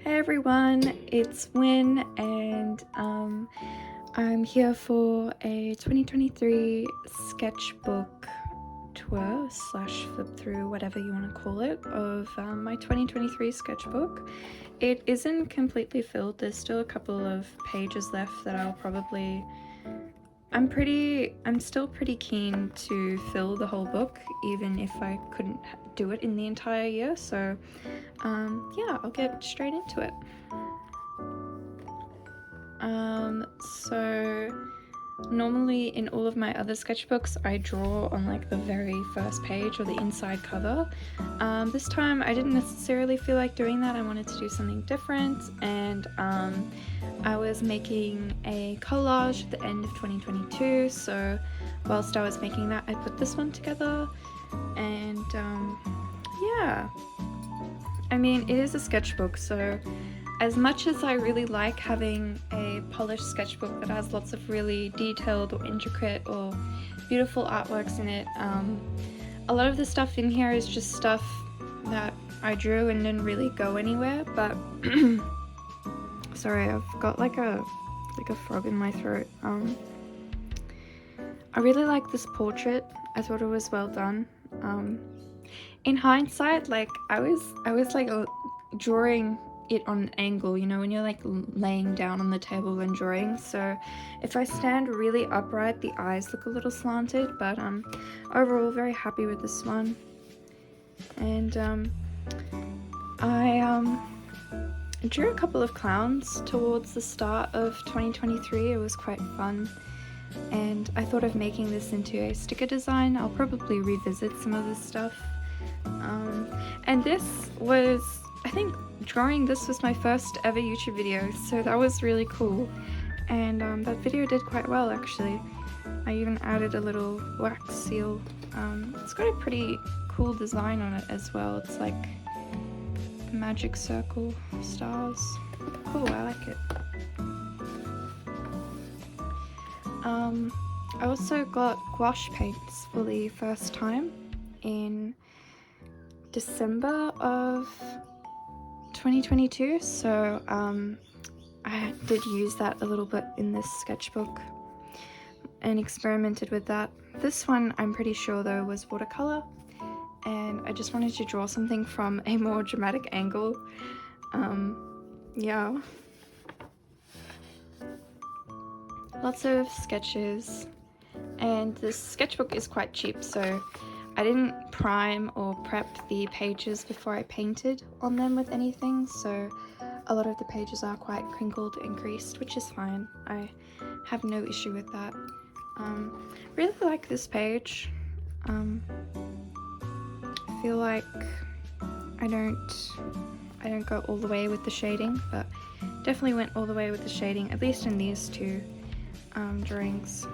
Hey everyone, it's Wynn and I'm here for a 2023 sketchbook tour slash flip through, whatever you want to call it, of my 2023 sketchbook. It isn't completely filled, there's still a couple of pages left that I'm still pretty keen to fill the whole book, even if I couldn't do it in the entire year, so yeah, I'll get straight into it. So normally in all of my other sketchbooks I draw on like the very first page or the inside cover. This time I didn't necessarily feel like doing that. I wanted to do something different, and I was making a collage at the end of 2022, so whilst I was making that I put this one together, and yeah, I mean, it is a sketchbook, so as much as I really like having a polished sketchbook that has lots of really detailed or intricate or beautiful artworks in it, a lot of the stuff in here is just stuff that I drew and didn't really go anywhere. But sorry, I've got like a frog in my throat. I really like this portrait. I thought it was well done. In hindsight, like I was like drawing it on an angle, you know, when you're like laying down on the table and drawing. So if I stand really upright, the eyes look a little slanted, but overall very happy with this one. And I drew a couple of clowns towards the start of 2023. It was quite fun, and I thought of making this into a sticker design. I'll probably revisit some of this stuff. And this was, I think drawing this was my first ever YouTube video, so that was really cool, and that video did quite well actually. I even added a little wax seal. It's got a pretty cool design on it as well. It's like a magic circle stars. Cool, I like it. I also got gouache paints for the first time in December of 2022, so I did use that a little bit in this sketchbook and experimented with that. This one I'm pretty sure though was watercolor, and I just wanted to draw something from a more dramatic angle. Yeah, lots of sketches, and this sketchbook is quite cheap, so I didn't prime or prep the pages before I painted on them with anything, so a lot of the pages are quite crinkled and creased, which is fine. I have no issue with that. Really like this page. I feel like I don't go all the way with the shading, but definitely went all the way with the shading, at least in these two drawings.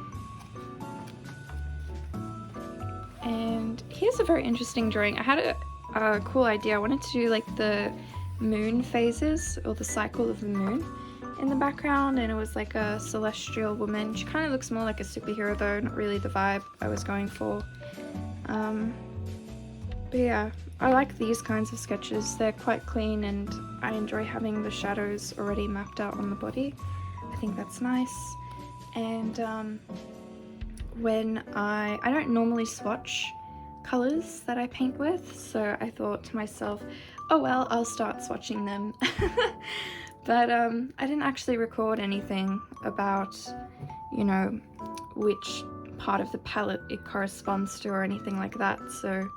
And here's a very interesting drawing. I had a cool idea. I wanted to do like the moon phases, or the cycle of the moon in the background, and it was like a celestial woman. She kind of looks more like a superhero though, not really the vibe I was going for. But yeah, I like these kinds of sketches. They're quite clean, and I enjoy having the shadows already mapped out on the body. I think that's nice. And when I don't normally swatch colors that I paint with, so I thought to myself, oh well, I'll start swatching them. But I didn't actually record anything about, you know, which part of the palette it corresponds to or anything like that. So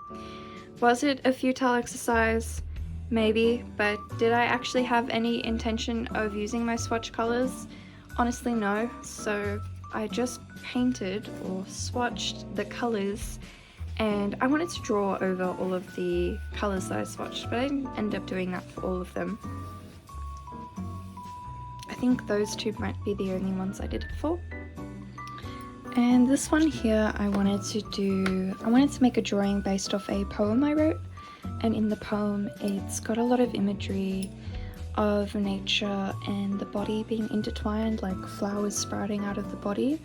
was it a futile exercise? Maybe, but did I actually have any intention of using my swatch colors? Honestly, no. So I just painted or swatched the colors, and I wanted to draw over all of the colors that I swatched, but I didn't end up doing that for all of them. I think those two might be the only ones I did it for. And this one here, I wanted to make a drawing based off a poem I wrote, and in the poem it's got a lot of imagery of nature and the body being intertwined, like flowers sprouting out of the body.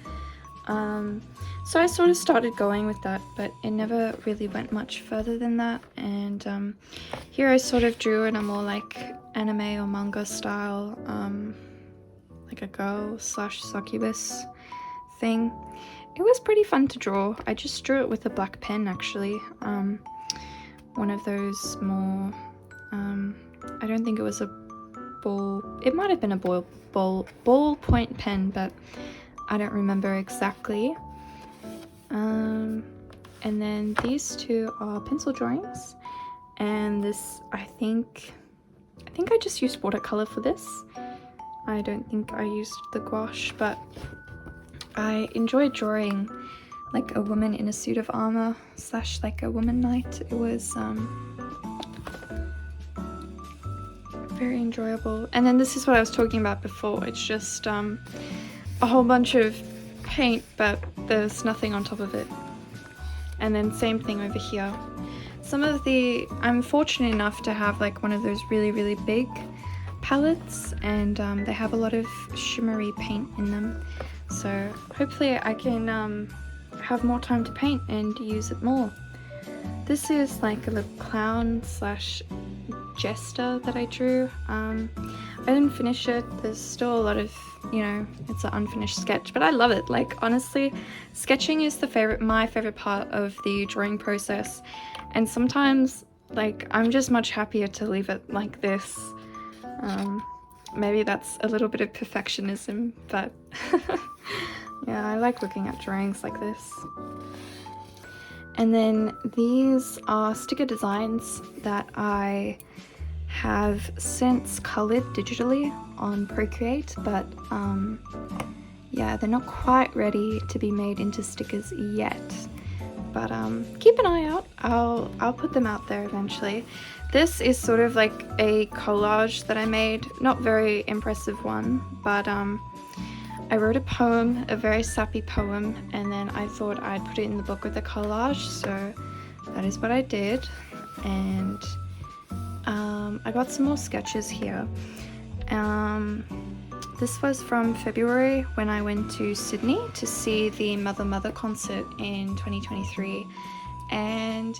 So I sort of started going with that, but it never really went much further than that. And here I sort of drew in a more like anime or manga style, like a girl slash succubus thing. It was pretty fun to draw. I just drew it with a black pen actually. One of those more, I don't think it was a ball, it might have been a ballpoint pen, but I don't remember exactly. And then these two are pencil drawings, and this I think I just used watercolor for this. I don't think I used the gouache, but I enjoyed drawing like a woman in a suit of armor slash like a woman knight. It was very enjoyable. And then this is what I was talking about before. It's just a whole bunch of paint, but there's nothing on top of it. And then same thing over here. I'm fortunate enough to have like one of those really big palettes, and they have a lot of shimmery paint in them. So hopefully I can have more time to paint and use it more. This is like a little clown slash jester that I drew. I didn't finish it. There's still a lot of, it's an unfinished sketch, but I love it. Like honestly, sketching is my favorite part of the drawing process. And sometimes like I'm just much happier to leave it like this. Maybe that's a little bit of perfectionism, but yeah, I like looking at drawings like this. And then these are sticker designs that I have since colored digitally on Procreate, but yeah, they're not quite ready to be made into stickers yet. But keep an eye out. I'll put them out there eventually. This is sort of like a collage that I made, not very impressive one, but I wrote a poem, a very sappy poem, and then I thought I'd put it in the book with a collage, so that is what I did. And I got some more sketches here. This was from February when I went to Sydney to see the Mother Mother concert in 2023, and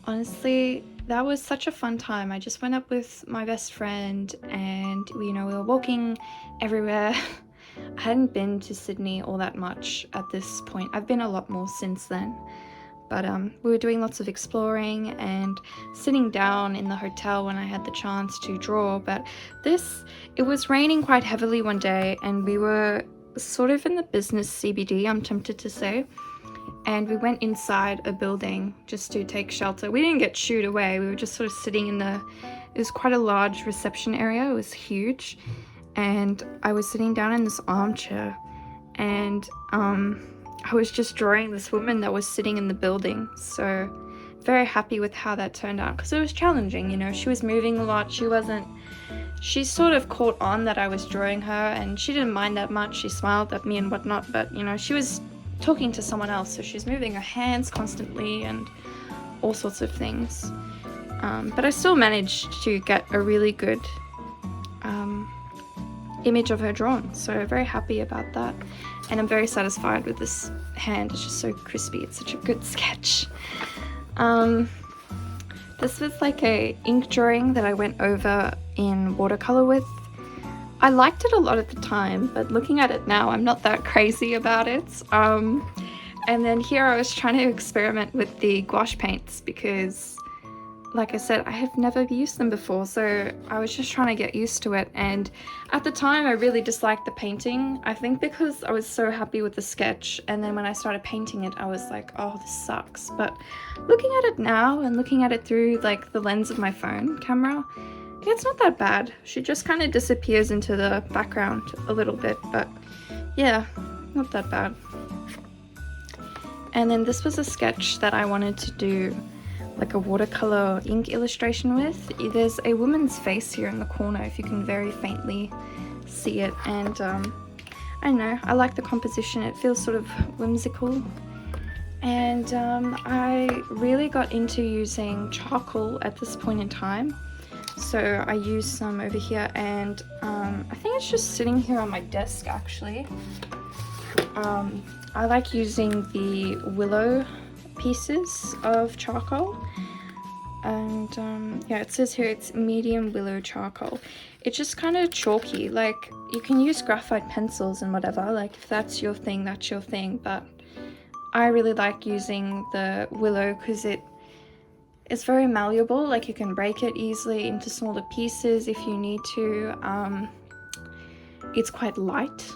honestly that was such a fun time. I just went up with my best friend and we were walking everywhere. I hadn't been to Sydney all that much at this point. I've been a lot more since then. But we were doing lots of exploring and sitting down in the hotel when I had the chance to draw. But it was raining quite heavily one day, and we were sort of in the business CBD, I'm tempted to say. And we went inside a building just to take shelter. We didn't get shooed away. We were just sort of sitting it was quite a large reception area. It was huge. And I was sitting down in this armchair, and I was just drawing this woman that was sitting in the building. So very happy with how that turned out, because it was challenging. She was moving a lot. She sort of caught on that I was drawing her, and she didn't mind that much. She smiled at me and whatnot, but she was talking to someone else, so she's moving her hands constantly and all sorts of things. But I still managed to get a really good image of her drawn, so very happy about that. And I'm very satisfied with this hand. It's just so crispy. It's such a good sketch. This was like a ink drawing that I went over in watercolor with. I liked it a lot at the time, but looking at it now, I'm not that crazy about it. And then here I was trying to experiment with the gouache paints because, like I said, I have never used them before, so I was just trying to get used to it. And at the time I really disliked the painting, I think because I was so happy with the sketch, and then when I started painting it I was like, oh, this sucks. But looking at it now and looking at it through like the lens of my phone camera, it's not that bad. She just kind of disappears into the background a little bit, but yeah, not that bad. And then this was a sketch that I wanted to do like a watercolor ink illustration with. There's a woman's face here in the corner, if you can very faintly see it, and I don't know, I like the composition. It feels sort of whimsical. And I really got into using charcoal at this point in time, so I used some over here, and I think it's just sitting here on my desk actually. I like using the willow pieces of charcoal, and yeah, it says here it's medium willow charcoal. It's just kind of chalky. Like, you can use graphite pencils and whatever, like if that's your thing, that's your thing, but I really like using the willow because it's very malleable. Like, you can break it easily into smaller pieces if you need to. It's quite light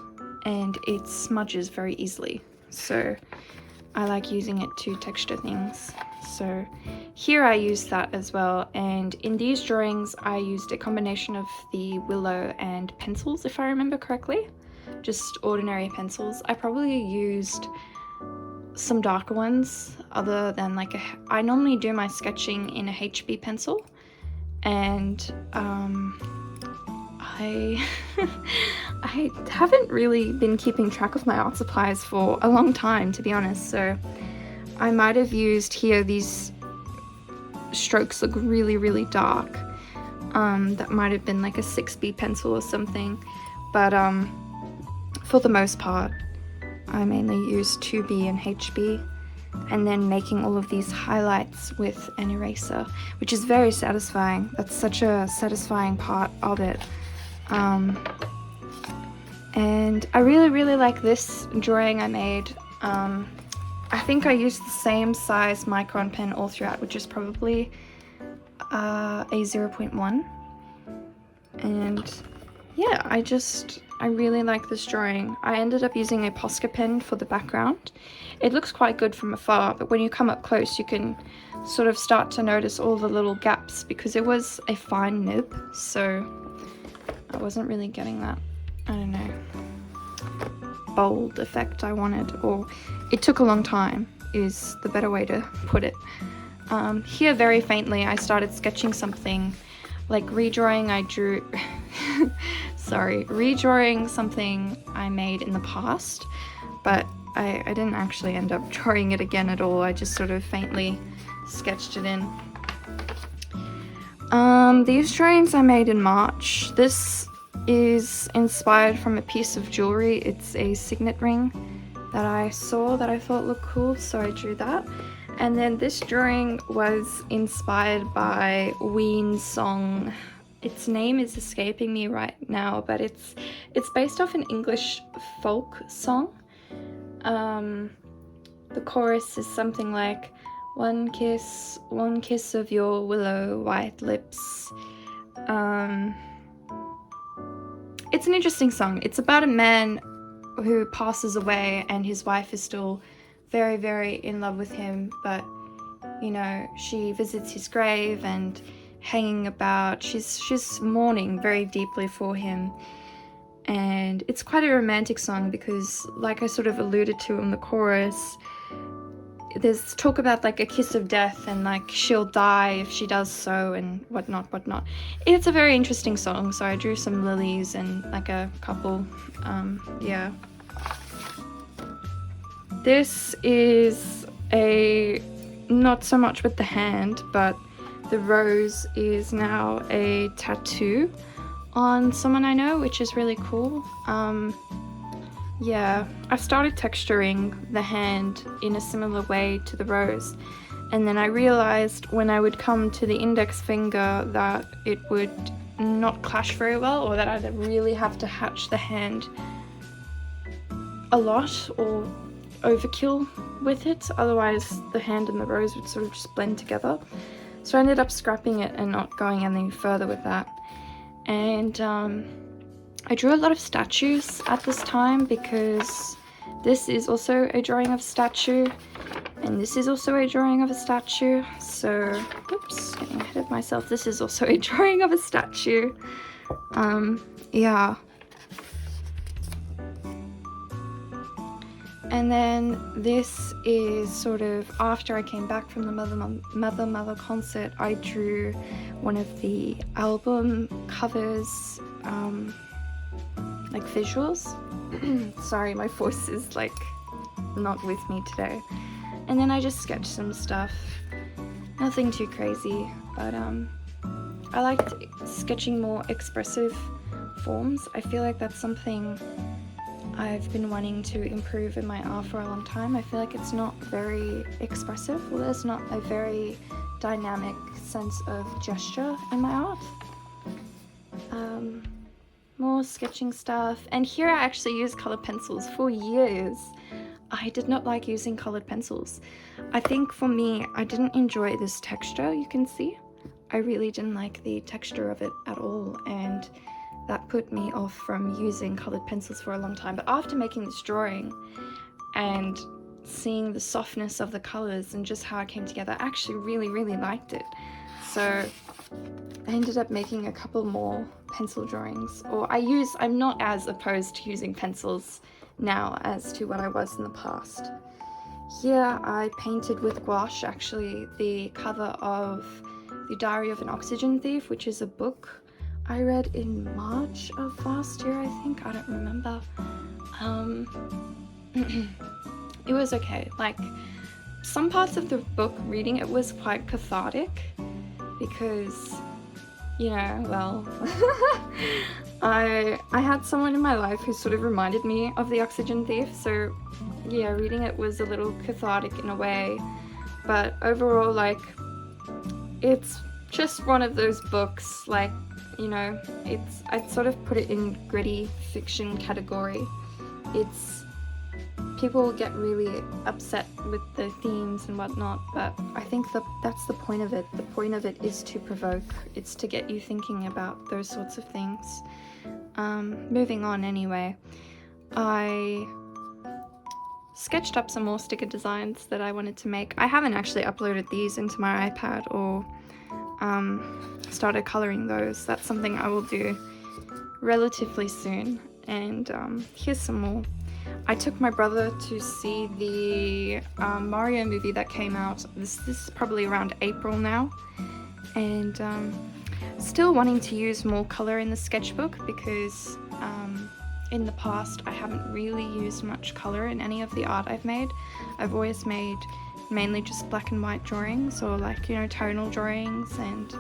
and it smudges very easily, so I like using it to texture things. So here I use that as well, and in these drawings I used a combination of the willow and pencils, if I remember correctly, just ordinary pencils. I probably used some darker ones other than like I normally do my sketching in a HB pencil, and I I haven't really been keeping track of my art supplies for a long time, to be honest, so I might have used here, these strokes look really, really dark. That might have been like a 6B pencil or something, but for the most part, I mainly use 2B and HB, and then making all of these highlights with an eraser, which is very satisfying. That's such a satisfying part of it. And I really, really like this drawing I made. I think I used the same size micron pen all throughout, which is probably a 0.1. And yeah, I really like this drawing. I ended up using a Posca pen for the background. It looks quite good from afar, but when you come up close, you can sort of start to notice all the little gaps because it was a fine nib, so I wasn't really getting that, I don't know, bold effect I wanted, or it took a long time is the better way to put it. Here very faintly I started sketching something, like redrawing something I made in the past, but I didn't actually end up drawing it again at all. I just sort of faintly sketched it in. These drawings I made in March. This is inspired from a piece of jewelry. It's a signet ring that I saw that I thought looked cool, so I drew that. And then this drawing was inspired by Wynn's song. Its name is escaping me right now, but it's based off an English folk song. The chorus is something like, one kiss of your willow white lips. It's an interesting song. It's about a man who passes away and his wife is still very, very in love with him, but you know, she visits his grave and hanging about, she's mourning very deeply for him. And it's quite a romantic song because, like I sort of alluded to in the chorus, there's talk about like a kiss of death and like she'll die if she does so and whatnot. It's a very interesting song, so I drew some lilies and like a couple, yeah. This is not so much with the hand, but the rose is now a tattoo on someone I know, which is really cool. Yeah, I've started texturing the hand in a similar way to the rose, and then I realized when I would come to the index finger that it would not clash very well, or that I'd really have to hatch the hand a lot or overkill with it, otherwise the hand and the rose would sort of just blend together. So I ended up scrapping it and not going any further with that. And I drew a lot of statues at this time because this is also a drawing of a statue and this is also a drawing of a statue. So, oops, getting ahead of myself. This is also a drawing of a statue. Yeah. And then this is sort of after I came back from the Mother concert. I drew one of the album covers, like visuals. Sorry, my voice is like not with me today. And then I just sketched some stuff, nothing too crazy, but I liked sketching more expressive forms. I feel like that's something I've been wanting to improve in my art for a long time. I feel like it's not very expressive, or there's not a very dynamic sense of gesture in my art. More sketching stuff, and here I actually use colored pencils. For years I did not like using colored pencils. I think for me, I didn't enjoy this texture. You can see I really didn't like the texture of it at all, and that put me off from using colored pencils for a long time. But after making this drawing and seeing the softness of the colors and just how it came together, I actually really liked it. So I ended up making a couple more pencil drawings, or I'm not as opposed to using pencils now as to what I was in the past. Here I painted with gouache, actually, the cover of The Diary of an Oxygen Thief, which is a book I read in March of last year, I think. I don't remember. It was okay. Like, some parts of the book, reading it was quite cathartic, because, you know, well, I had someone in my life who sort of reminded me of the Oxygen Thief, so yeah, reading it was a little cathartic in a way. But overall, like, it's just one of those books, like, you know, I'd sort of put it in gritty fiction category. People get really upset with the themes and whatnot, but I think that's the point of it. The point of it is to provoke. It's to get you thinking about those sorts of things. Moving on anyway, I sketched up some more sticker designs that I wanted to make. I haven't actually uploaded these into my iPad or started coloring those. That's something I will do relatively soon. And here's some more. I took my brother to see the Mario movie that came out. This is probably around April now, and still wanting to use more color in the sketchbook, because in the past I haven't really used much color in any of the art I've made. I've always made mainly just black and white drawings, or, like, you know, tonal drawings, and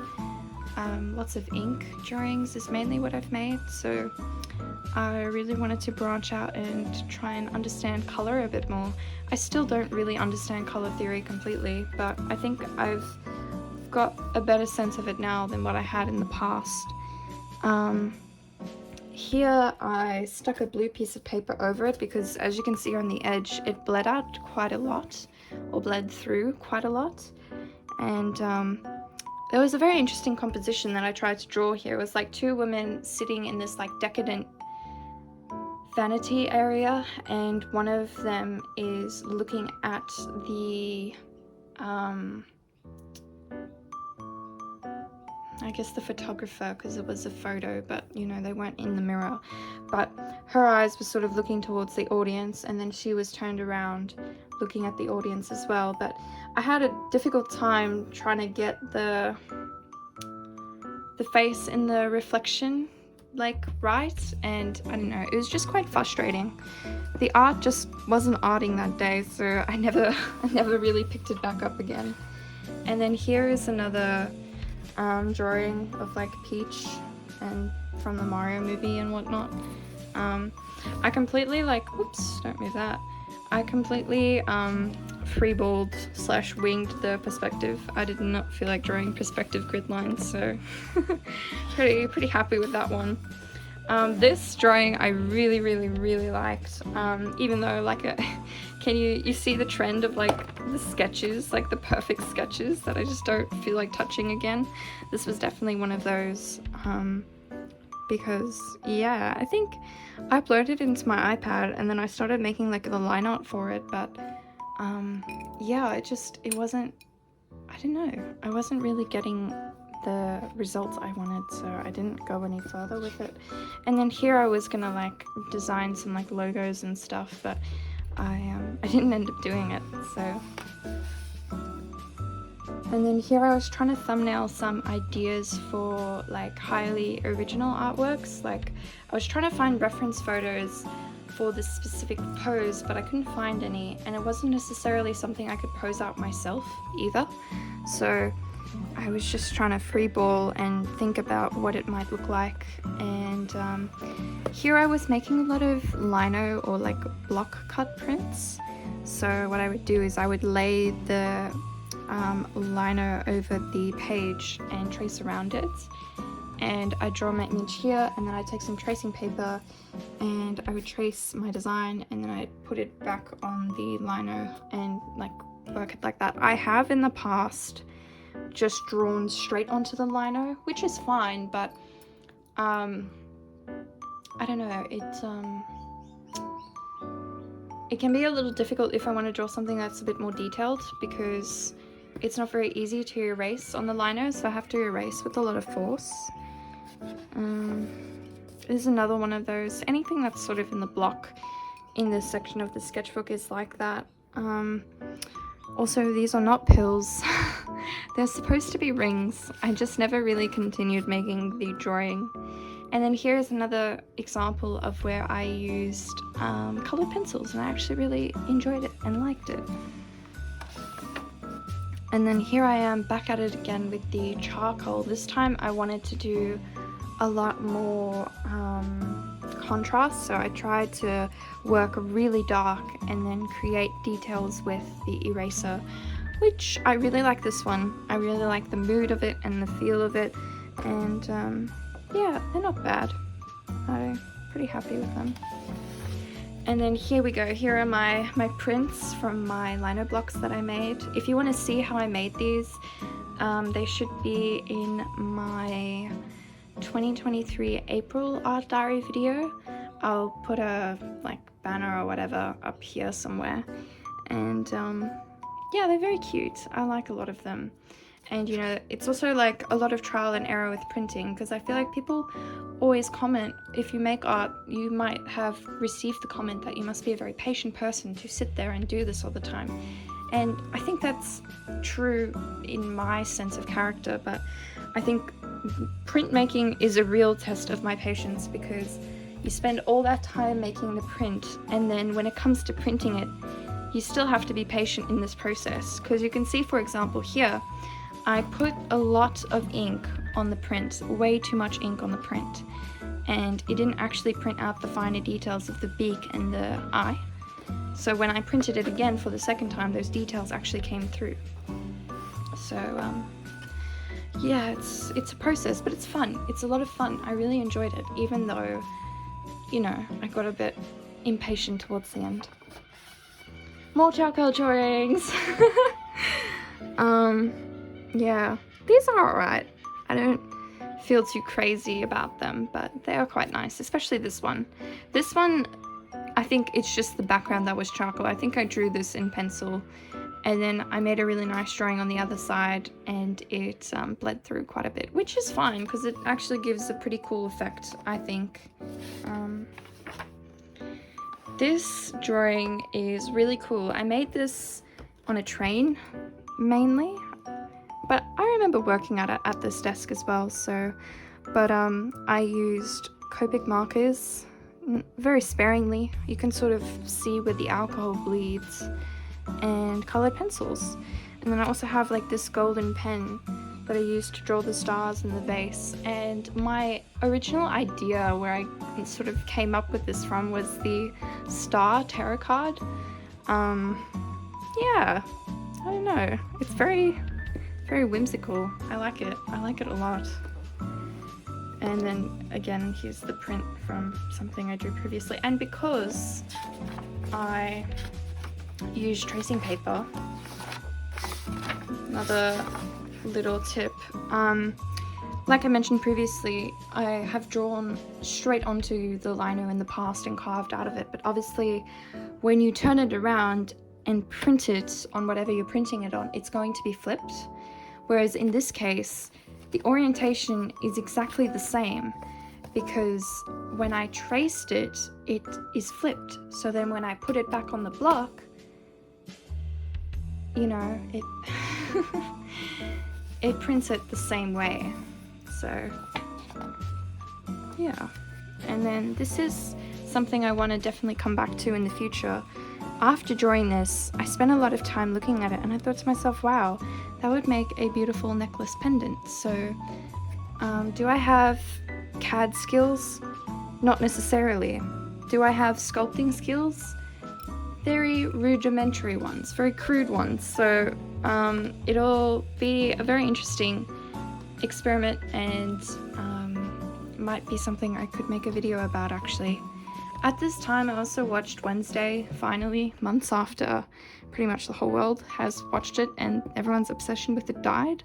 lots of ink drawings is mainly what I've made. So I really wanted to branch out and try and understand color a bit more. I still don't really understand color theory completely, but I think I've got a better sense of it now than what I had in the past. Here I stuck a blue piece of paper over it because, as you can see on the edge, it bled out quite a lot, or bled through quite a lot. And there was a very interesting composition that I tried to draw here. It was like two women sitting in this, like, decadent vanity area, and one of them is looking at the I guess the photographer, because it was a photo, but, you know, they weren't in the mirror. But her eyes were sort of looking towards the audience, and then she was turned around looking at the audience as well. But I had a difficult time trying to get the face in the reflection, like, right, and I don't know, it was just quite frustrating. The art just wasn't arting that day, so I never really picked it back up again. And then here is another drawing of, like, Peach and from the Mario movie and whatnot. I completely, like, oops, don't move that. I completely freeballed / winged the perspective. I did not feel like drawing perspective grid lines, so pretty happy with that one. This drawing I really liked, even though, like, can you see the trend of, like, the sketches, like the perfect sketches that I just don't feel like touching again? This was definitely one of those, because, yeah, I think I uploaded it into my iPad and then I started making, like, the line art for it, but yeah, it wasn't, I don't know, I wasn't really getting the results I wanted, so I didn't go any further with it. And then here I was gonna, like, design some, like, logos and stuff, but I didn't end up doing it, so. And then here I was trying to thumbnail some ideas for, like, highly original artworks. Like, I was trying to find reference photos for this specific pose, but I couldn't find any, and it wasn't necessarily something I could pose out myself either. So I was just trying to freeball and think about what it might look like. And here I was making a lot of lino or like block cut prints. So what I would do is I would lay the lino over the page and trace around it. And I draw my image here, and then I take some tracing paper and I would trace my design, and then I put it back on the lino and like work it like that. I have in the past just drawn straight onto the lino, which is fine, but I don't know, it can be a little difficult if I want to draw something that's a bit more detailed, because it's not very easy to erase on the lino, so I have to erase with a lot of force. This is another one of those. Anything that's sort of in the block in this section of the sketchbook is like that. Also, these are not pills. They're supposed to be rings. I just never really continued making the drawing. And then here's another example of where I used colored pencils, and I actually really enjoyed it and liked it. And then here I am back at it again with the charcoal. This time I wanted to do a lot more contrast, so I tried to work really dark and then create details with the eraser, which I really like this one. I really like the mood of it and the feel of it, and yeah, they're not bad. I'm pretty happy with them. And then here we go. Here are my prints from my lino blocks that I made. If you want to see how I made these, they should be in my 2023 April art diary video. I'll put a like banner or whatever up here somewhere. And yeah, they're very cute. I like a lot of them. And you know, it's also like a lot of trial and error with printing, because I feel like people always comment, if you make art, you might have received the comment that you must be a very patient person to sit there and do this all the time. And I think that's true in my sense of character, but I think printmaking is a real test of my patience, because you spend all that time making the print, and then when it comes to printing it, you still have to be patient in this process. Because you can see, for example, here, I put a lot of ink on the print, way too much ink on the print, and it didn't actually print out the finer details of the beak and the eye. So when I printed it again for the second time, those details actually came through. So yeah, it's a process, but it's fun. It's a lot of fun. I really enjoyed it, even though, you know, I got a bit impatient towards the end. More charcoal drawings. Yeah, these are alright. I don't feel too crazy about them, but they are quite nice, especially this one. This one, I think it's just the background that was charcoal. I think I drew this in pencil, and then I made a really nice drawing on the other side, and it bled through quite a bit, which is fine, because it actually gives a pretty cool effect, I think. This drawing is really cool. I made this on a train, mainly. But I remember working at it at this desk as well, so, but I used Copic markers very sparingly. You can sort of see where the alcohol bleeds, and colored pencils. And then I also have like this golden pen that I used to draw the stars in the vase. And my original idea, where I sort of came up with this from, was the star tarot card. Yeah, I don't know. It's very whimsical. I like it. I like it a lot. And then again, here's the print from something I drew previously. And because I used tracing paper, another little tip, like I mentioned previously, I have drawn straight onto the lino in the past and carved out of it, but obviously when you turn it around and print it on whatever you're printing it on, it's going to be flipped. Whereas in this case, the orientation is exactly the same, because when I traced it, it is flipped. So then when I put it back on the block, you know, it it prints it the same way. So yeah. And then this is something I want to definitely come back to in the future. after drawing this, I spent a lot of time looking at it, and I thought to myself, wow, that would make a beautiful necklace pendant. So do I have CAD skills? Not necessarily. Do I have sculpting skills? Very rudimentary ones, very crude ones. So it'll be a very interesting experiment, and might be something I could make a video about actually. At this time, I also watched Wednesday, finally, months after pretty much the whole world has watched it and everyone's obsession with it died.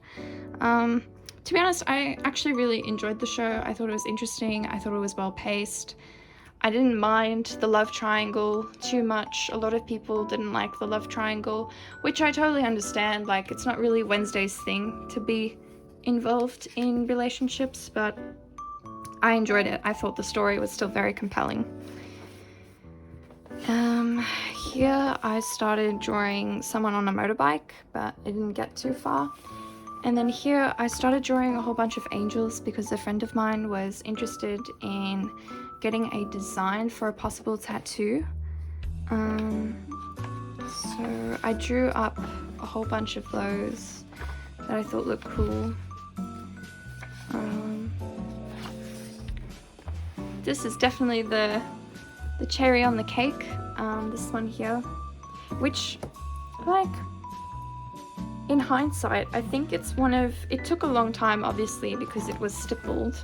To be honest, I actually really enjoyed the show. I thought it was interesting. I thought it was well paced. I didn't mind the love triangle too much. A lot of people didn't like the love triangle, which I totally understand. Like, it's not really Wednesday's thing to be involved in relationships, but I enjoyed it. I thought the story was still very compelling. Here I started drawing someone on a motorbike, but it didn't get too far. And then here I started drawing a whole bunch of angels because a friend of mine was interested in getting a design for a possible tattoo. So I drew up a whole bunch of those that I thought looked cool. This is definitely the cherry on the cake, this one here, which, like, in hindsight, I think it's it took a long time, obviously, because it was stippled.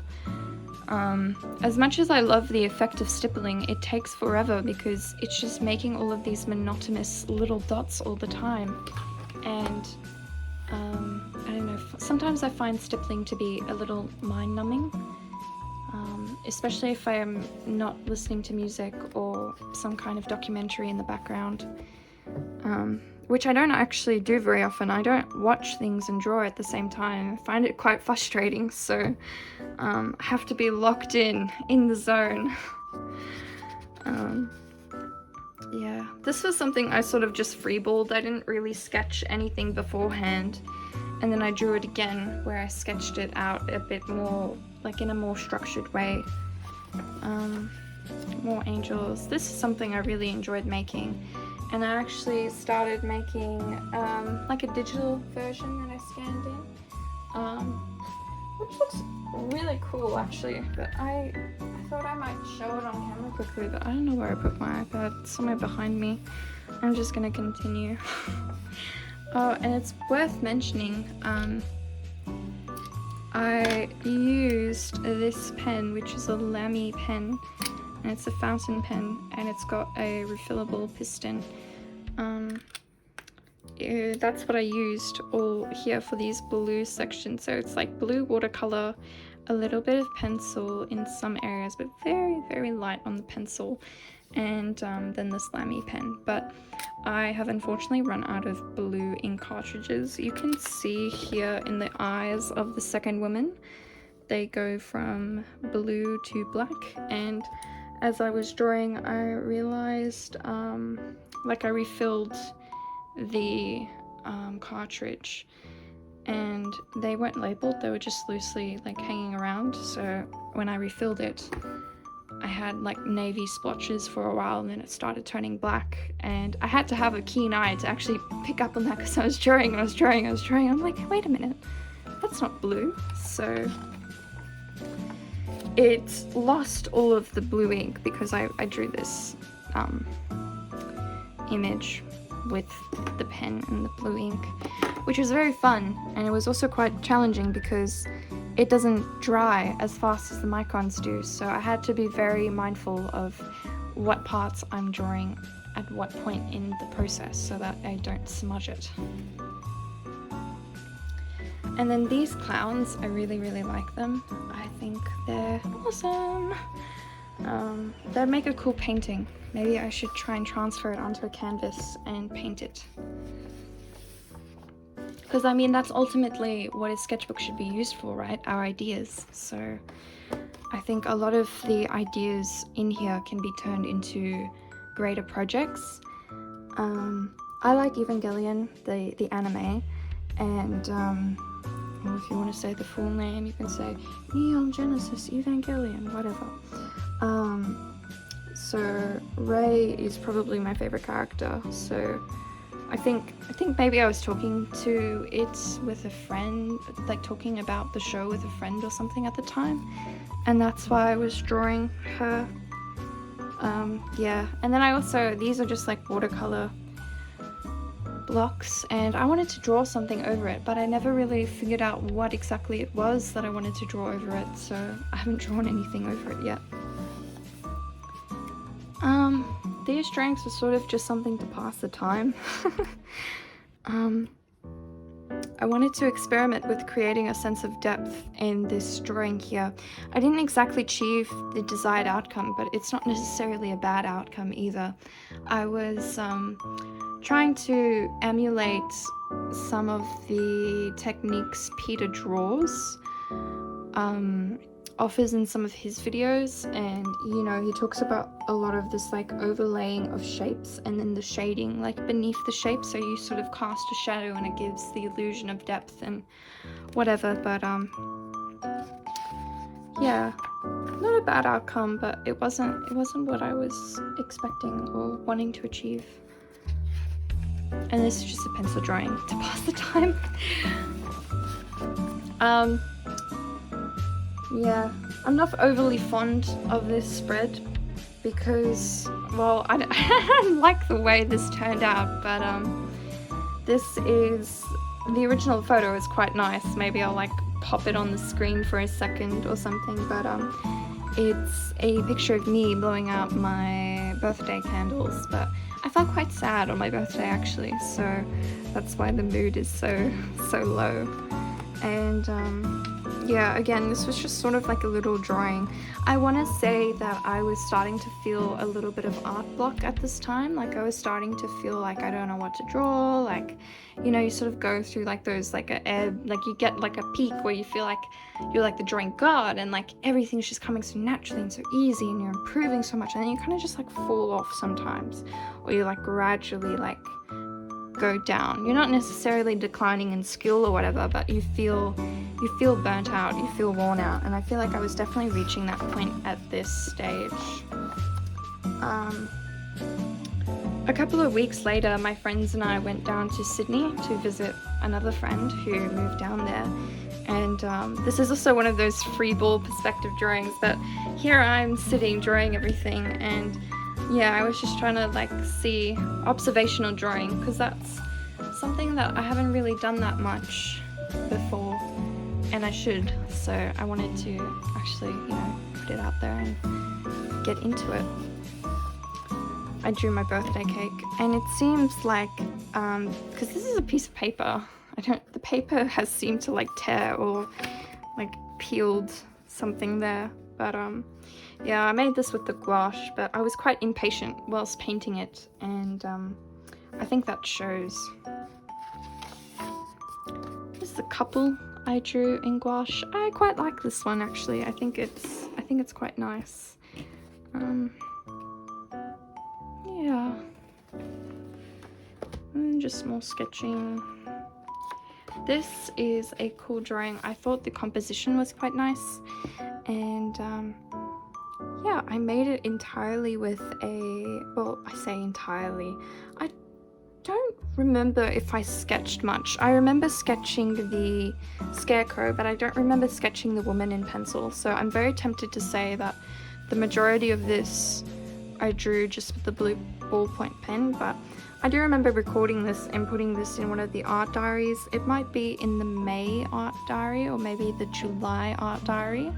As much as I love the effect of stippling, it takes forever because it's just making all of these monotonous little dots all the time. And, I don't know, sometimes I find stippling to be a little mind-numbing. Especially if I am not listening to music or some kind of documentary in the background, which I don't actually do very often. I don't watch things and draw at the same time. I find it quite frustrating, so I have to be locked in the zone. Yeah, this was something I sort of just freeballed. I didn't really sketch anything beforehand, and then I drew it again where I sketched it out a bit more, like in a more structured way. More angels. This is something I really enjoyed making, and I actually started making like a digital version that I scanned in, which looks really cool actually, but I thought I might show it on camera quickly, but I don't know where I put my iPad. It's somewhere behind me. I'm just gonna continue. Oh, and it's worth mentioning, I used this pen, which is a Lamy pen, and it's a fountain pen, and it's got a refillable piston. That's what I used all here for these blue sections. So it's like blue watercolor, a little bit of pencil in some areas, but very, very light on the pencil, and then this Lamy pen. But I have unfortunately run out of blue ink cartridges. You can see here in the eyes of the second woman, they go from blue to black, and as I was drawing, I realized like I refilled the cartridge, and they weren't labeled, they were just loosely like hanging around. So when I refilled it, I had like navy splotches for a while, and then it started turning black, and I had to have a keen eye to actually pick up on that because I was drawing. I'm like, wait a minute, that's not blue. So it lost all of the blue ink because I drew this image with the pen and the blue ink, which was very fun, and it was also quite challenging because it doesn't dry as fast as the microns do, so I had to be very mindful of what parts I'm drawing at what point in the process so that I don't smudge it. And then these clowns, I really, really like them. I think they're awesome. They'd make a cool painting. Maybe I should try and transfer it onto a canvas and paint it. Because I mean, that's ultimately what a sketchbook should be used for, right? Our ideas. So I think a lot of the ideas in here can be turned into greater projects. I like Evangelion, the anime, and well, if you want to say the full name, you can say Neon Genesis Evangelion, whatever. So Ray is probably my favorite character. So I think maybe I was talking to it with a friend, like talking about the show with a friend or something at the time, and that's why I was drawing her. Yeah, and then I also, these are just like watercolor blocks, and I wanted to draw something over it, but I never really figured out what exactly it was that I wanted to draw over it, so I haven't drawn anything over it yet. These drawings were sort of just something to pass the time. I wanted to experiment with creating a sense of depth in this drawing here. I didn't exactly achieve the desired outcome, but it's not necessarily a bad outcome either. I was trying to emulate some of the techniques Peter draws, offers in some of his videos, and you know, he talks about a lot of this like overlaying of shapes and then the shading like beneath the shape, so you sort of cast a shadow and it gives the illusion of depth and whatever. But yeah, not a bad outcome, but it wasn't what I was expecting or wanting to achieve. And this is just a pencil drawing to pass the time. Yeah, I'm not overly fond of this spread because, well, I don't like the way this turned out, but this is, the original photo is quite nice. Maybe I'll like pop it on the screen for a second or something, but it's a picture of me blowing out my birthday candles, but I felt quite sad on my birthday actually, so that's why the mood is so low. And yeah, again, this was just sort of like a little drawing. I want to say that I was starting to feel a little bit of art block at this time. Like I was starting to feel like I don't know what to draw. Like, you know, you sort of go through like those, like a ebb, like you get like a peak where you feel like you're like the drawing god and like everything's just coming so naturally and so easy and you're improving so much, and then you kind of just like fall off sometimes, or you like gradually like go down. You're not necessarily declining in skill or whatever, but you feel burnt out, you feel worn out, and I feel like I was definitely reaching that point at this stage. A couple of weeks later, my friends and I went down to Sydney to visit another friend who moved down there, and this is also one of those freeball perspective drawings, but here I'm sitting drawing everything, and yeah, I was just trying to like see observational drawing, because that's something that I haven't really done that much before, and I should, so I wanted to actually, you know, put it out there and get into it. I drew my birthday cake, and it seems like, because this is a piece of paper, the paper has seemed to like tear or like peeled something there, but yeah, I made this with the gouache, but I was quite impatient whilst painting it, and I think that shows. This is a couple I drew in gouache. I quite like this one actually. I think it's quite nice. Yeah. And just more sketching. This is a cool drawing. I thought the composition was quite nice, and yeah, I made it entirely with well, I say entirely, I don't remember if I sketched much. I remember sketching the scarecrow, but I don't remember sketching the woman in pencil, so I'm very tempted to say that the majority of this I drew just with the blue ballpoint pen, but I do remember recording this and putting this in one of the art diaries. It might be in the May art diary or maybe the July art diary.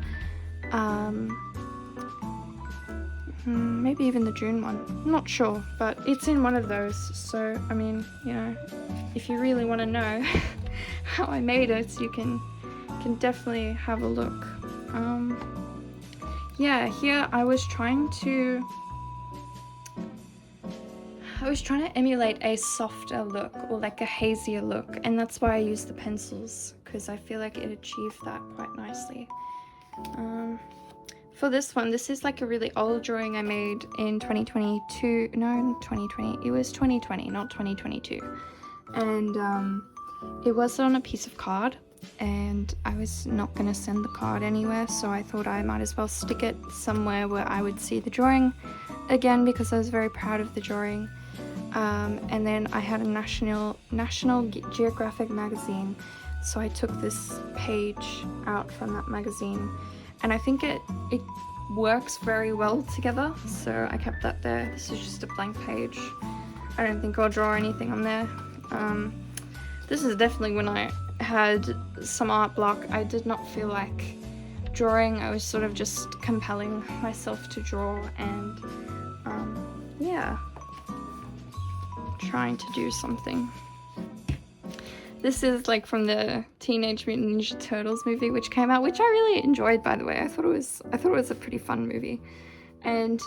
Maybe even the June one. I'm not sure, but it's in one of those. So, I mean, you know, if you really want to know how I made it, you can definitely have a look. Yeah, here I was trying to emulate a softer look, or like a hazier look, and that's why I used the pencils, because I feel like it achieved that quite nicely. For this one, this is like a really old drawing I made in 2022, no, 2020, it was 2020, not 2022, and it was on a piece of card, and I was not going to send the card anywhere, so I thought I might as well stick it somewhere where I would see the drawing again because I was very proud of the drawing. And then I had a National Geographic magazine, so I took this page out from that magazine, and I think it works very well together, so I kept that there. This is just a blank page. I don't think I'll draw anything on there. This is definitely when I had some art block. I did not feel like drawing. I was sort of just compelling myself to draw, and yeah, trying to do something. This is like from the Teenage Mutant Ninja Turtles movie, which came out, which I really enjoyed, by the way. I thought it was a pretty fun movie, and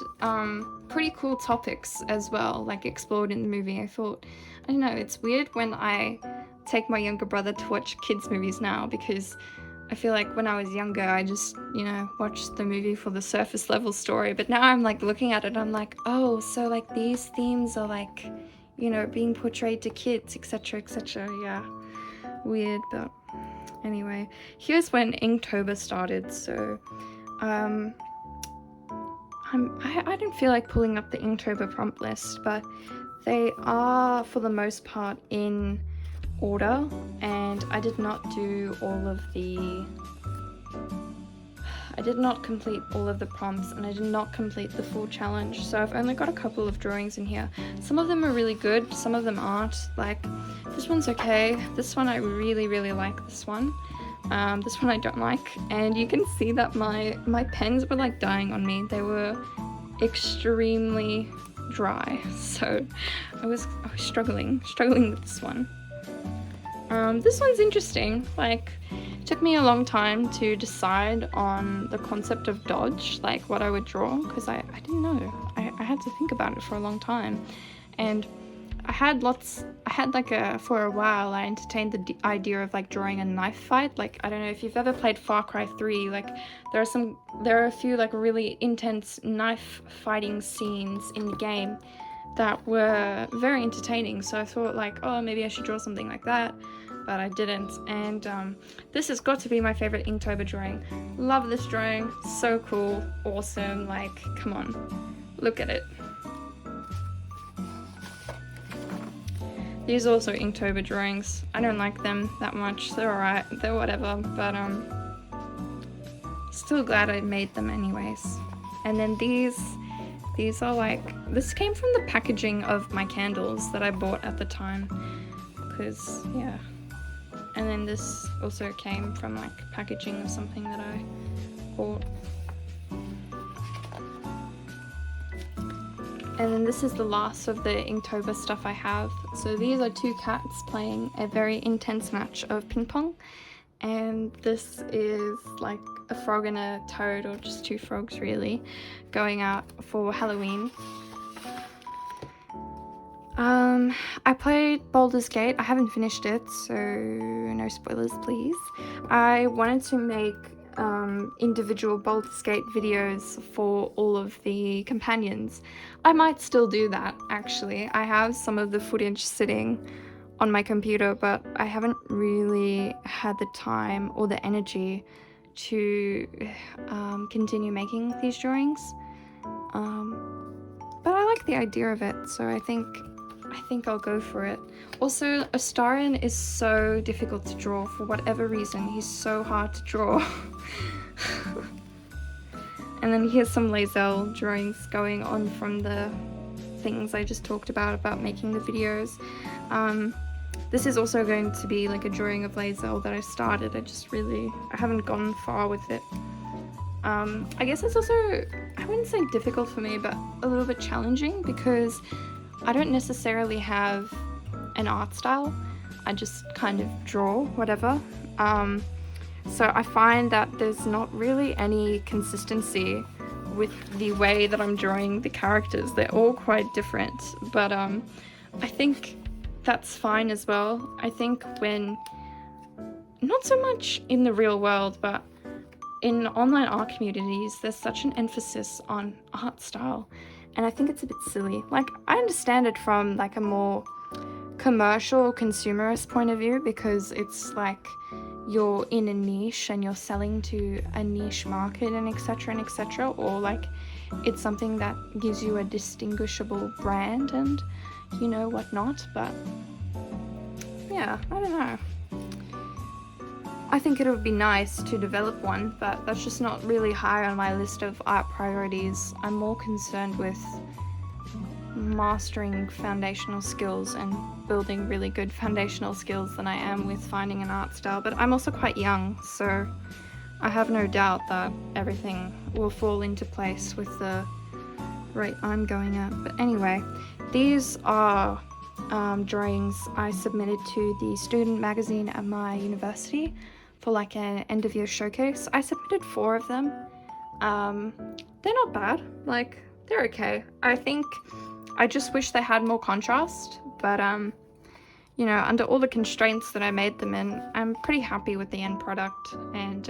pretty cool topics as well, like explored in the movie. I don't know, it's weird when I take my younger brother to watch kids movies now, because I feel like when I was younger, I just, watched the movie for the surface level story, but now I'm like looking at it, I'm like, oh, so like these themes are like, being portrayed to kids, etc, etc. Yeah, weird. But anyway, here's when Inktober started. So I don't feel like pulling up the Inktober prompt list, but they are for the most part in order, and I did not complete all of the prompts, and I did not complete the full challenge, so I've only got a couple of drawings in here. Some of them are really good, some of them aren't. Like, this one's okay. This one I really, really like this one. This one I don't like, and you can see that my pens were like dying on me. They were extremely dry, so I was struggling with this one. This one's interesting. Like, it took me a long time to decide on the concept of dodge, like what I would draw, because I didn't know. I had to think about it for a long time, and for a while I entertained the idea of like drawing a knife fight. Like, I don't know if you've ever played Far Cry 3, like there are a few like really intense knife fighting scenes in the game that were very entertaining, so I thought like, oh, maybe I should draw something like that, but I didn't. And this has got to be my favorite Inktober drawing. Love this drawing, so cool, awesome. Like, come on, look at it. These are also Inktober drawings. I don't like them that much. They're alright, they're whatever, but still glad I made them anyways. And then these are like, this came from the packaging of my candles that I bought at the time, because yeah. And then this also came from like packaging of something that I bought. And then this is the last of the Inktober stuff I have. So these are two cats playing a very intense match of ping pong, and this is like a frog and a toad, or just two frogs really, going out for Halloween. I played Baldur's Gate. I haven't finished it, so no spoilers please. I wanted to make individual Baldur's Gate videos for all of the companions. I might still do that, actually. I have some of the footage sitting on my computer, but I haven't really had the time or the energy to continue making these drawings. But I like the idea of it, so I think I'll go for it. Also, Astarion is so difficult to draw for whatever reason. He's so hard to draw. And then here's some Lae'zel drawings going on from the things I just talked about making the videos. This is also going to be like a drawing of Lae'zel that I started. I haven't gone far with it. I guess it's also, I wouldn't say difficult for me, but a little bit challenging, because I don't necessarily have an art style. I just kind of draw whatever. So I find that there's not really any consistency with the way that I'm drawing the characters. They're all quite different, but I think that's fine as well. I think when, not so much in the real world, but in online art communities, there's such an emphasis on art style, and I think it's a bit silly. Like, I understand it from like a more commercial, consumerist point of view, because it's like you're in a niche and you're selling to a niche market and etc, or like it's something that gives you a distinguishable brand and you know whatnot. But yeah, I don't know. I think it would be nice to develop one, but that's just not really high on my list of art priorities. I'm more concerned with mastering foundational skills and building really good foundational skills than I am with finding an art style. But I'm also quite young, so I have no doubt that everything will fall into place with the rate I'm going at. But anyway, these are drawings I submitted to the student magazine at my university for like an end of year showcase. I submitted 4 of them. They're not bad, like they're okay. I think I just wish they had more contrast, but you know, under all the constraints that I made them in, I'm pretty happy with the end product, and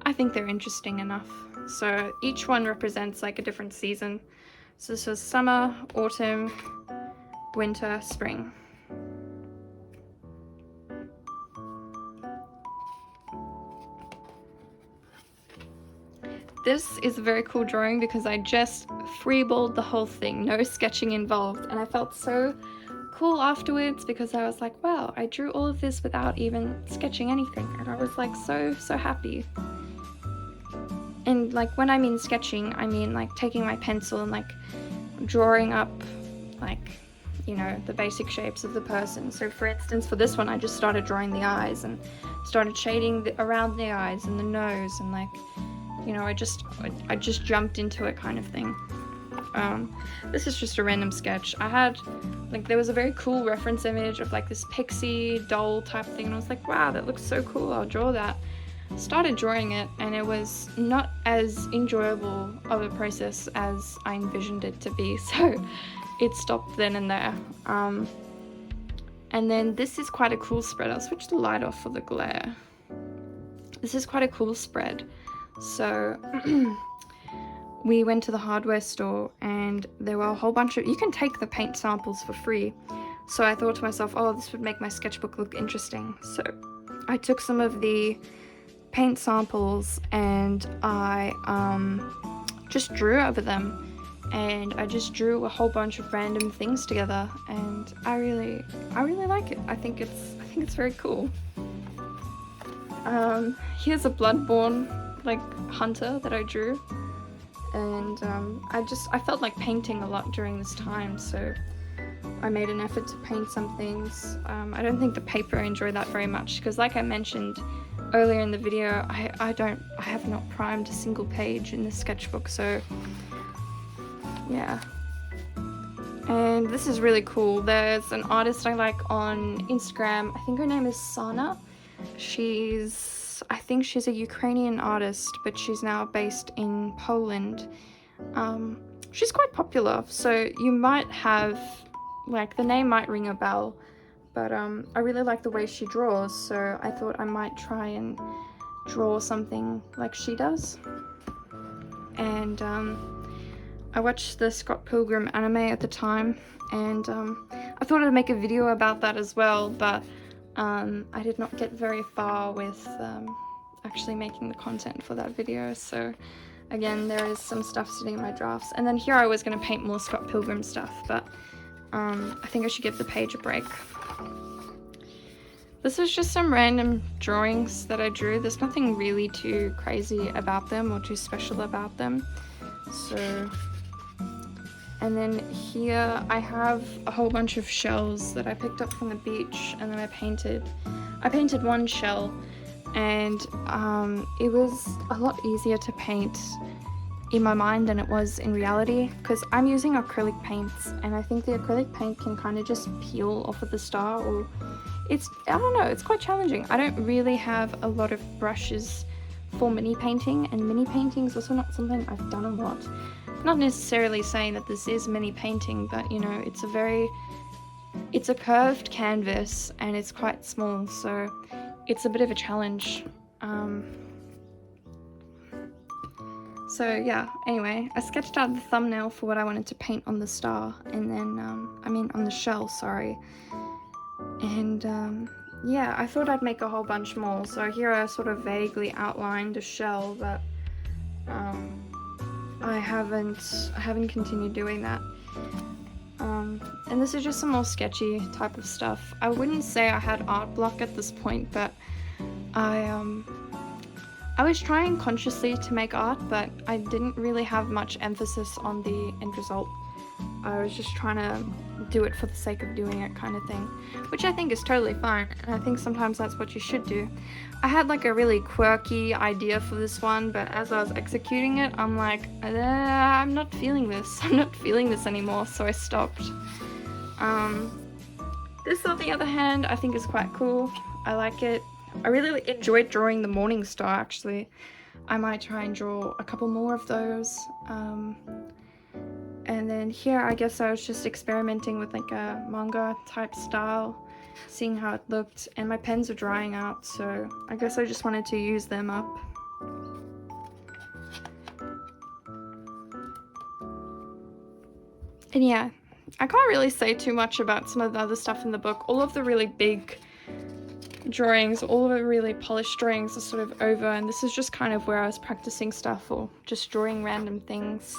I think they're interesting enough. So each one represents like a different season. So this was summer, autumn, winter, spring. This is a very cool drawing because I just freeballed the whole thing, no sketching involved, and I felt so cool afterwards because I was like, wow, I drew all of this without even sketching anything, and I was like so happy. And like when I mean sketching, I mean like taking my pencil and like drawing up like, you know, the basic shapes of the person. So for instance, for this one, I just started drawing the eyes and started shading around the eyes and the nose, and like, you know, I just jumped into it kind of thing. This is just a random sketch. I had, like, there was a very cool reference image of like this pixie doll type thing, and I was like, wow, that looks so cool, I'll draw that. Started drawing it, and it was not as enjoyable of a process as I envisioned it to be, so it stopped then and there. And then this is quite a cool spread. I'll switch the light off for the glare. This is quite a cool spread. So we went to the hardware store, and there were a whole bunch of, you can take the paint samples for free. So I thought to myself, oh, this would make my sketchbook look interesting. So I took some of the paint samples and I just drew over them, and I just drew a whole bunch of random things together, and I really like it. I think it's very cool. Here's a Bloodborne like hunter that I drew, and I felt like painting a lot during this time, so I made an effort to paint some things. I don't think the paper I enjoy that very much, because like I mentioned earlier in the video, I have not primed a single page in this sketchbook, so yeah. And this is really cool. There's an artist I like on Instagram. I think her name is Sana. I think she's a Ukrainian artist, but she's now based in Poland. She's quite popular, so you might have, like, the name might ring a bell, but I really like the way she draws, so I thought I might try and draw something like she does. And I watched the Scott Pilgrim anime at the time, and I thought I'd make a video about that as well, but I did not get very far with actually making the content for that video, so again, there is some stuff sitting in my drafts. And then here I was going to paint more Scott Pilgrim stuff, but I think I should give the page a break. This is just some random drawings that I drew. There's nothing really too crazy about them or too special about them. So, and then here I have a whole bunch of shells that I picked up from the beach, and then I painted one shell, and it was a lot easier to paint in my mind than it was in reality, because I'm using acrylic paints, and I think the acrylic paint can kind of just peel off of the star, or I don't know, it's quite challenging. I don't really have a lot of brushes for mini painting, and mini painting is also not something I've done a lot. Not necessarily saying that this is mini painting, but you know, it's a curved canvas and it's quite small, so it's a bit of a challenge. So yeah, anyway, I sketched out the thumbnail for what I wanted to paint on the star, and then, on the shell, sorry. And yeah, I thought I'd make a whole bunch more. So here I sort of vaguely outlined a shell, but I haven't continued doing that. And this is just some more sketchy type of stuff. I wouldn't say I had art block at this point, but I was trying consciously to make art, but I didn't really have much emphasis on the end result. I was just trying to do it for the sake of doing it kind of thing, which I think is totally fine, and I think sometimes that's what you should do. I had like a really quirky idea for this one, but as I was executing it, I'm like, I'm not feeling this. I'm not feeling this anymore, so I stopped. This, on the other hand, I think is quite cool. I like it. I really enjoyed drawing the morning star, actually. I might try and draw a couple more of those. And then here, I guess I was just experimenting with like a manga type style, seeing how it looked, and my pens are drying out, so I guess I just wanted to use them up. And yeah, I can't really say too much about some of the other stuff in the book. All of the really big drawings, all of the really polished drawings are sort of over, and this is just kind of where I was practicing stuff or just drawing random things.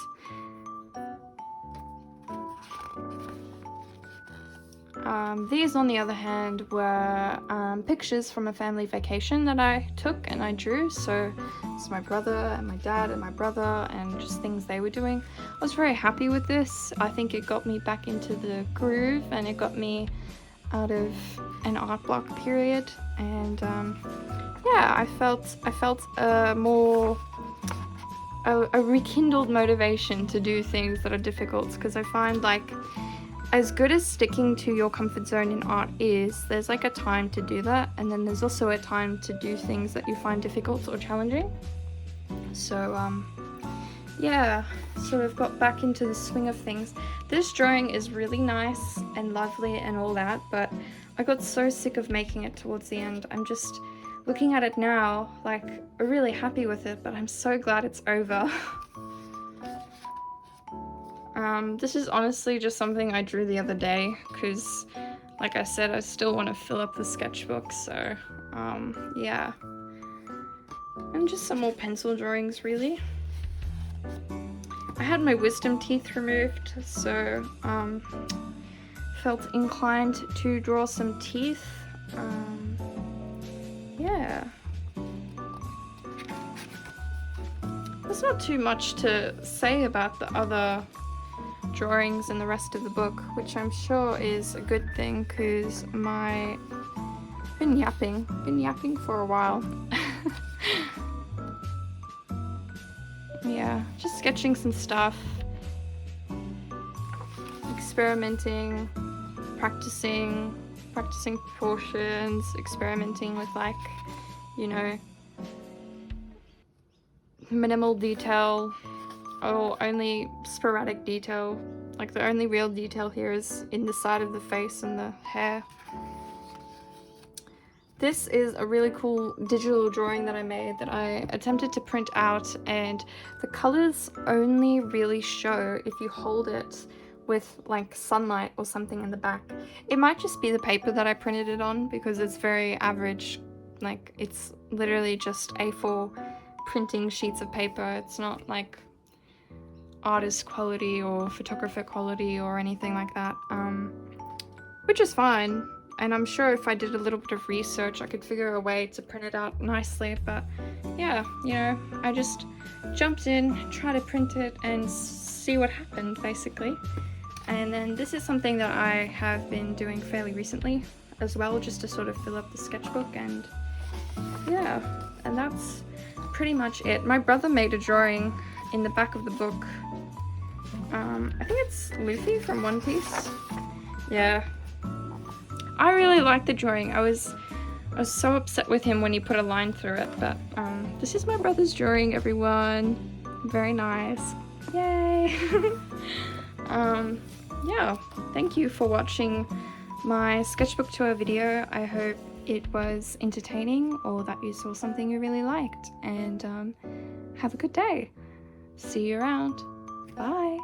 These, on the other hand, were pictures from a family vacation that I took and I drew. So it's my brother and my dad and my brother and just things they were doing. I was very happy with this. I think it got me back into the groove and it got me out of an art block period. And yeah, I felt a rekindled motivation to do things that are difficult, because I find like, as good as sticking to your comfort zone in art is, there's like a time to do that, and then there's also a time to do things that you find difficult or challenging. So yeah, sort of got back into the swing of things. This drawing is really nice and lovely and all that, but I got so sick of making it towards the end. I'm just looking at it now, like, really happy with it, but I'm so glad it's over. This is honestly just something I drew the other day, because, like I said, I still want to fill up the sketchbook, so, yeah. And just some more pencil drawings, really. I had my wisdom teeth removed, so, felt inclined to draw some teeth. Yeah. There's not too much to say about the other drawings in the rest of the book, which I'm sure is a good thing, because I've been yapping for a while. Yeah, just sketching some stuff, experimenting, practicing proportions, experimenting with, like, you know, minimal detail or only sporadic detail. Like, the only real detail here is in the side of the face and the hair. This is a really cool digital drawing that I made that I attempted to print out, and the colors only really show if you hold it with like sunlight or something in the back. It might just be the paper that I printed it on, because it's very average. Like, it's literally just A4 printing sheets of paper. It's not like artist quality or photographer quality or anything like that, which is fine. And I'm sure if I did a little bit of research, I could figure a way to print it out nicely. But yeah, you know, I just jumped in, tried to print it, and see what happened, basically. And then this is something that I have been doing fairly recently as well, just to sort of fill up the sketchbook. And yeah, and that's pretty much it. My brother made a drawing in the back of the book. I think it's Luffy from One Piece. Yeah. I really liked the drawing. I was so upset with him when he put a line through it, but this is my brother's drawing, everyone. Very nice. Yay! Yeah, thank you for watching my sketchbook tour video. I hope it was entertaining, or that you saw something you really liked, and have a good day. See you around. Bye!